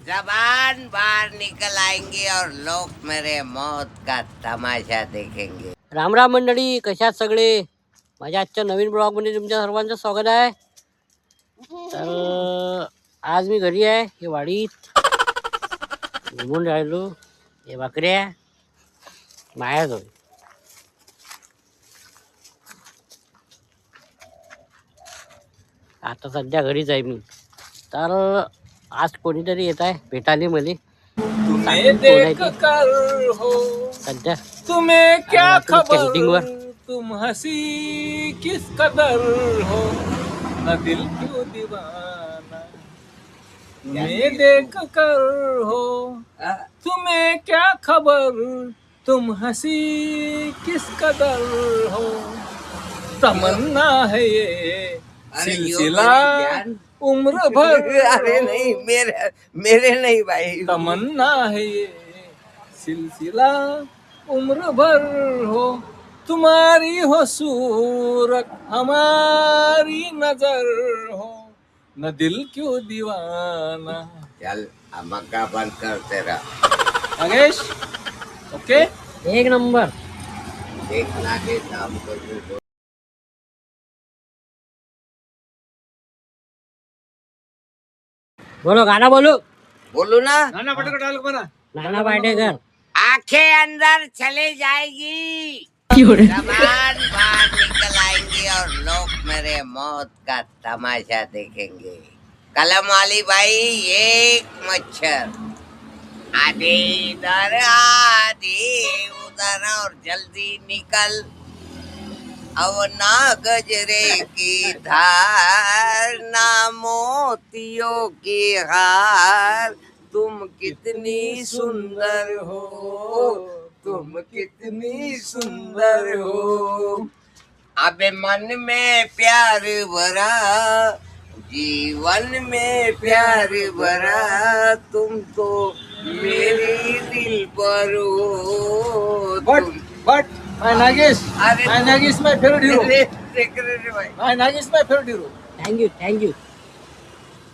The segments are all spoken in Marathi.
जबान बाहर निकल आएंगी और लोग मेरे मौत का तमाशा देखेंगे. राम राम मंडळी, कशात सगळे? माझ्या आजच्या नवीन ब्लॉग मध्ये तुमच्या सर्वांचं स्वागत आहे. तर आज मी घरी आहे, हे वाडीत घुमून राहिलो. हे बकऱ्या माया जाऊ. आता सध्या घरीच आहे मी. तर आज कोणीतरी येत आहे भेटायला मले. सध्या तुम्हें क्या खबर कॅम्पिंगवर. तुम हंसी किस कदर हो न दिल क्यों दीवाना तुम्हें देख कर हो तुम्हें क्या खबर तुम हंसी किस कदर हो तमन्ना है ये सिलसिला उम्र भर. अरे नहीं, मेरे नहीं भाई. तमन्ना है ये सिलसिला उम्र भर हो तुम्हारी हो सूरत हमारी नजर हो न दिल क्यों दीवाना. चल मक्का बंद कर तेरा. नागेश ओके. एक नंबर. देखना के काम कर. बोलो, गाना बोलो. बोलू ना. नाना पटकन डाल बना. नाना पाटेकर. आंखें अंदर चले जाएगी, जबान बाहर निकल आएंगी और लोग मेरे मौत का तमाशा देखेंगे. कलम वाली भाई, एक मच्छर आधे इधर आधे उधर और जल्दी निकल. अब ना गजरे की धार ना मोतियों की हार. तुम कितनी सुंदर हो, तुम कितनी सुंदर हो. अबे मन में प्यार भरा, जीवन में प्यार भरा. तुम तो मेरे दिल पर हो. बट माय नागेश, अरे माय नागेश माय फेवरेट हीरो. भाई माय नागेश माय फेवरेट हीरो. Thank you thank you.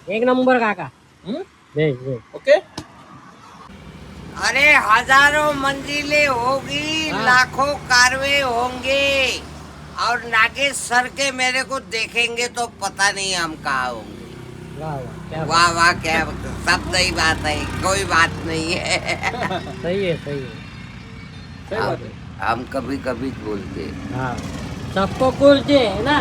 एक नंबर काका. ओके. अरे हजारों मंजिलें होगी, लाखों कारवे होंगे और नागेश सर के मेरे को देखेंगे तो पता नहीं हम कहाँ होंगे. वाह वाह, क्या वाह वाह, क्या सब सही बात है, कोई बात नहीं है. सही है सही है. सही बात है. हम कभी कभी बोलते. हाँ, सबको बोलते है ना.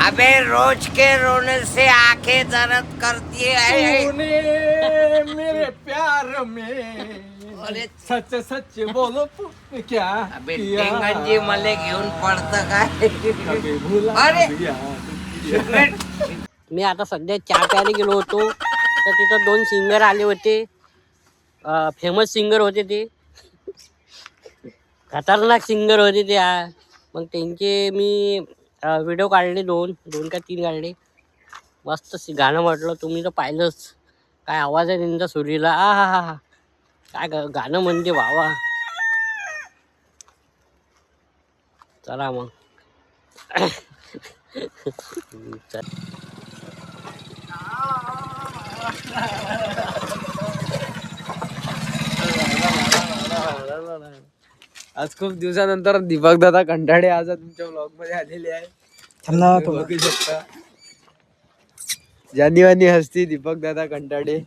अबे रोज के रोने से आंखें दर्द करती है. तूने मेरे प्यार में अरे सच सच बोलो क्या अबे किया? टेंगनजी मले घेऊन पडतं काय. कभी भुला अरे! दिया. मी आता सध्या चहा प्यायला गेलो होतो, तर तिथं 2 सिंगर आले होते. फेमस सिंगर होते ते. खतरनाक सिंगर होते ते. मग त्यांचे मी व्हिडिओ काढले, 2 का 3 काढले. मस्त गाणं म्हटलं. तुम्ही तर पाहिलंच काय आवाज आहे त्यांचा सुरीला. आ हा हा हा, काय गाणं म्हणते वावा. चला मग. चल. आज खूप दिवसानंतर दीपक दादा कंटाळे आज तुमच्या ब्लॉग मध्ये आलेले आहे. तुम्ही बघू शकता जानीवानी हसती दीपक दादा कंटाळे.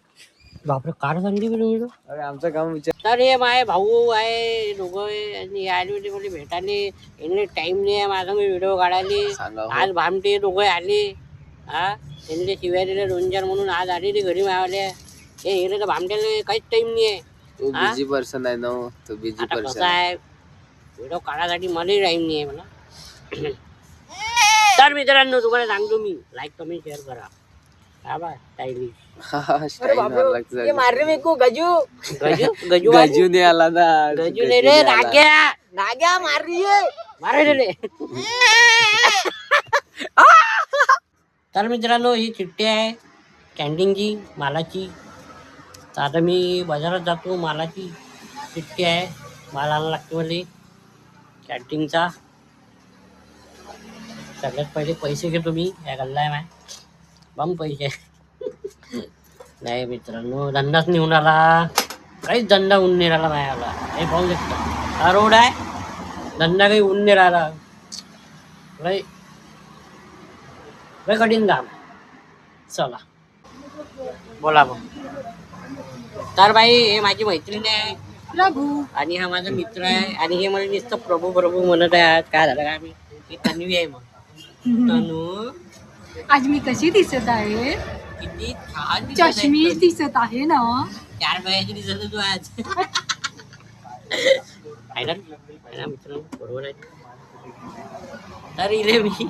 बापरे, कार सांगते तुम्ही. अरे आमचं काम विचार. तर हे माझे भाऊ आहे दोघं आहे, आणि हे आले होते मला भेटायला. यांनी टाइम नाही आहे माझा मी व्हिडिओ काढायला. आज भामटे दोघं आले. हा, त्यांनी शिव्या दिल्या 2-4 म्हणून आज आले ते घरी मावले. हे गेले तर भामट्याला काहीच टाइम नाही आहे. तू हा? बिझी पर्सन आहे ना. तू बिझी आता पर्सन कसं आहे, व्हिडिओ काढायसाठी मलाही टाइम नाही आहे मला. तर मित्रांनो, तुम्हाला सांगतो मी, लाईक कमेंट शेअर करा. हा बा, स्टाईलिश. मारे मेरे को गजू गजू गजू गजू ने आला ना. गजू नाही रे, नाग्या नाग्या मार रही है, मारे रे. तर मित्रांनो, ही चिठ्ठी आहे कॅन्टीनची, मालाची. तर आता मी बाजारात जातो. मालाची चिठ्ठी आहे, माल आणायला लागतो मला कॅन्टीनचा. सगळ्यात पहिले पैसे घेतो मी. या गल्ला आहे माय बम पैसे. नाही मित्रांनो, धंदाच निघून आला, काहीच धंदा होऊन नाही राहिला माझ्याला. हे पाहू शकता, हा रोड आहे, धंदा काही होऊन नाही राहिला. लय लय कठीण काम. चला बोला मग. तर बाई, हे माझी मैत्रीण आहे प्रभू. आणि हा माझा मित्र आहे, आणि हे मला नुसतं प्रभू प्रभू म्हणत आहे. आज काय झालं काय मी, ही तन्वी आहे. मग तनू, आज मी कशी दिसत आहे? किती छान दिसत आहे. चष्मीश दिसत आहे ना? 4 बायाची दिसत आहे तू आज. आहे ना मित्रांनो, बरोबर आहे. तर इले मी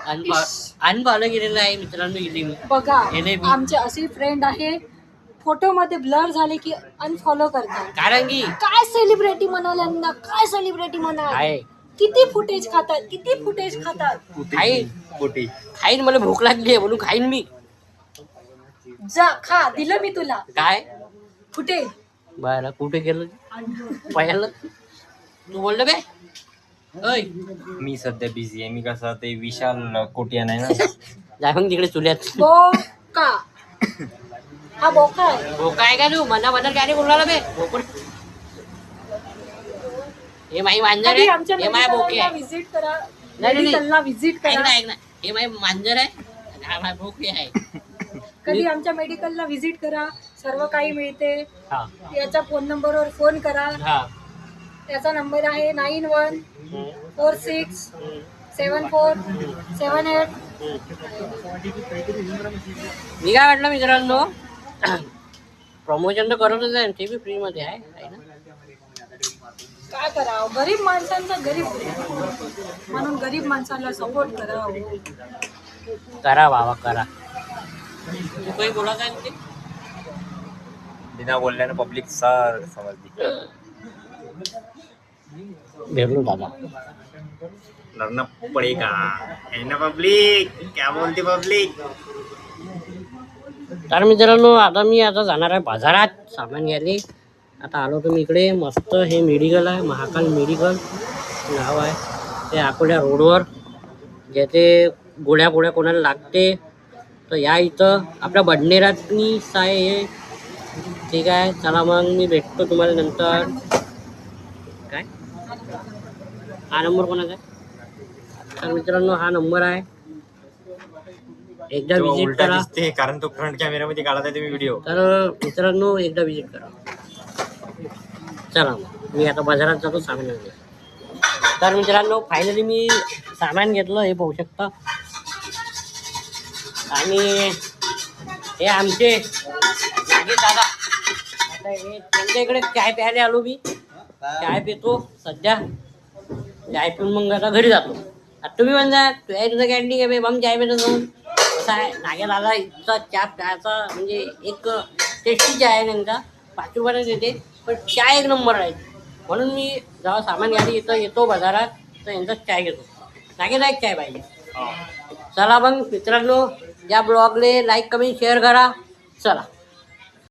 अनफॉलो केलेलं आहे मित्रांनो. इले मी बघा, हे बी. आमचे असे फ्रेंड आहे, फोटो मध्ये ब्लर झाले की अनफॉलो करतात. कारण की काय सेलिब्रिटी म्हणाल यांना, काय सेलिब्रिटी म्हणाल? आहे किती फुटेज खातात, किती फुटेज खातात. खाईन, मला भूक लागली आहे म्हणून खाईन मी. जा खा, दिलं मी तुला काय फुटेज. बरं, कुठे गेलं पहिलं तू बोललं बे? ओय, मी सध्या बिझी आहे. मी कसं ते विशाल कोटियान आहे ना. जा मग तिकडे चुल्यात. बोका, हा बोका आहे. भोका आहे का तू? मना काय बोलला बे? भोकड. हे माई मांजर कधी आहे, आमच्या हे माय बोके मेडिकलला आहे. विजिट करा, नाही. मेडिकलला विजिट ऐक करा. ना, ऐक ना, हे माय मांजर आहे आणि हा माय बोके आहे. कधी आमच्या मेडिकलला विजिट करा, सर्व काही मिळते. हा याचा फोन नंबरवर फोन करा. हा. याचा नंबर आहे 91467478. मी काय म्हटलं मित्रांनो, प्रमोशन तर करतच आहे, ते बी फ्री मध्ये आहे ना. काय करावं, गरीब माणसांचा गरीब म्हणून गरीब माणसाला सपोर्ट करावं. करा बाबा करा. तू काही बोलत आहे ते? बिना बोलल्यानं पब्लिक सर समजली. भेटलो दादा. लढना पडेगा है ना पब्लिक. क्या बोलते पब्लिक. तर मित्रांनो, आता जाणार आहे बाजारात सामान घ्यायला. आता आलो तुम्ही इकडे. मस्त हे मेडिकल आहे, महाकाल मेडिकल नाव आहे. ते अकोल्या रोडवर, जेथे गोळ्या कोणाला लागते तर या इथं आपल्या बडनेरातनी आहे हे. ठीक आहे, चला मग मी भेटतो तुम्हाला नंतर. काय हा नंबर कोणाचा आहे? तर मित्रांनो, हा नंबर आहे, एकदा विजिट उलटा करा. दिसते कारण तो फ्रंट कॅमेरामध्ये काढत आहे तुम्ही व्हिडिओ. तर मित्रांनो, एकदा विजिट करा. चला मग मी आता बाजारात जातो सामान घेऊन. तर मित्रांनो, फायनली मी सामान घेतलं, हे पाहू शकता. आणि हे आमचे नागे दादा. आता हे त्यांच्या इकडे चाय प्यायला आलो मी. चाय पितो सध्या. चाय पिऊन मग आता घरी जातो. आता तुम्ही म्हणता तुझं कॅन्टीन आहे बम चाय पितो जाऊन. कसं आहे, नागे दादा इथचा चहा प्यायचा म्हणजे एक टेस्टी चाय आहे त्यांचा. 5 रुपयाला देते, पण चाय एक नंबर आहे. म्हणून मी जेव्हा सामान घ्यायला येतो बाजारात तर यांचाच चाय घेतो. नागेला एक चाय पाहिजे. चला मग मित्रांनो, या ब्लॉगले लाईक कमेंट शेअर करा. चला.